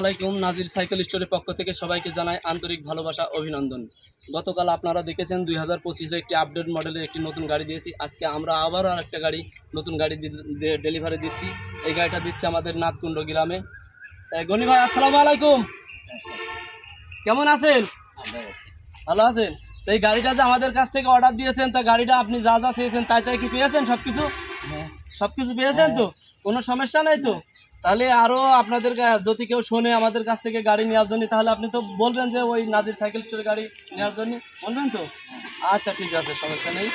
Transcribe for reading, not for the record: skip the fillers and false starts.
আলাইকুম। নাজির সাইকেল স্টোরের পক্ষ থেকে সবাইকে জানাই আন্তরিক ভালোবাসা, অভিনন্দন। গতকাল আপনারা দেখেছেন 2025-এর একটি আপডেট মডেলের একটি নতুন গাড়ি দিয়েছি। আজকে আমরা আবারও আরেকটা নতুন গাড়ি ডেলিভারি দিচ্ছি। এই গাড়িটা দিচ্ছে আমাদের নাথকুণ্ড গ্রামে। গনি ভাই, আসসালামু আলাইকুম। কেমন আছেন? ভালো আছেন? তো এই গাড়িটা যে আমাদের কাছ থেকে অর্ডার দিয়েছেন, তা গাড়িটা আপনি যা যা চেয়েছেন তাই কি পেয়েছেন? সব কিছু পেয়েছেন তো? কোনো সমস্যা নেই তো? তাহলে আরও আপনাদের যদি কেউ শোনে আমাদের কাছ থেকে গাড়ি নেওয়ার জন্য, তাহলে আপনি তো বলবেন যে ওই নাজির সাইকেল স্টোরে গাড়ি নেওয়ার জন্য বলবেন তো? আচ্ছা, ঠিক আছে, সমস্যা নেই।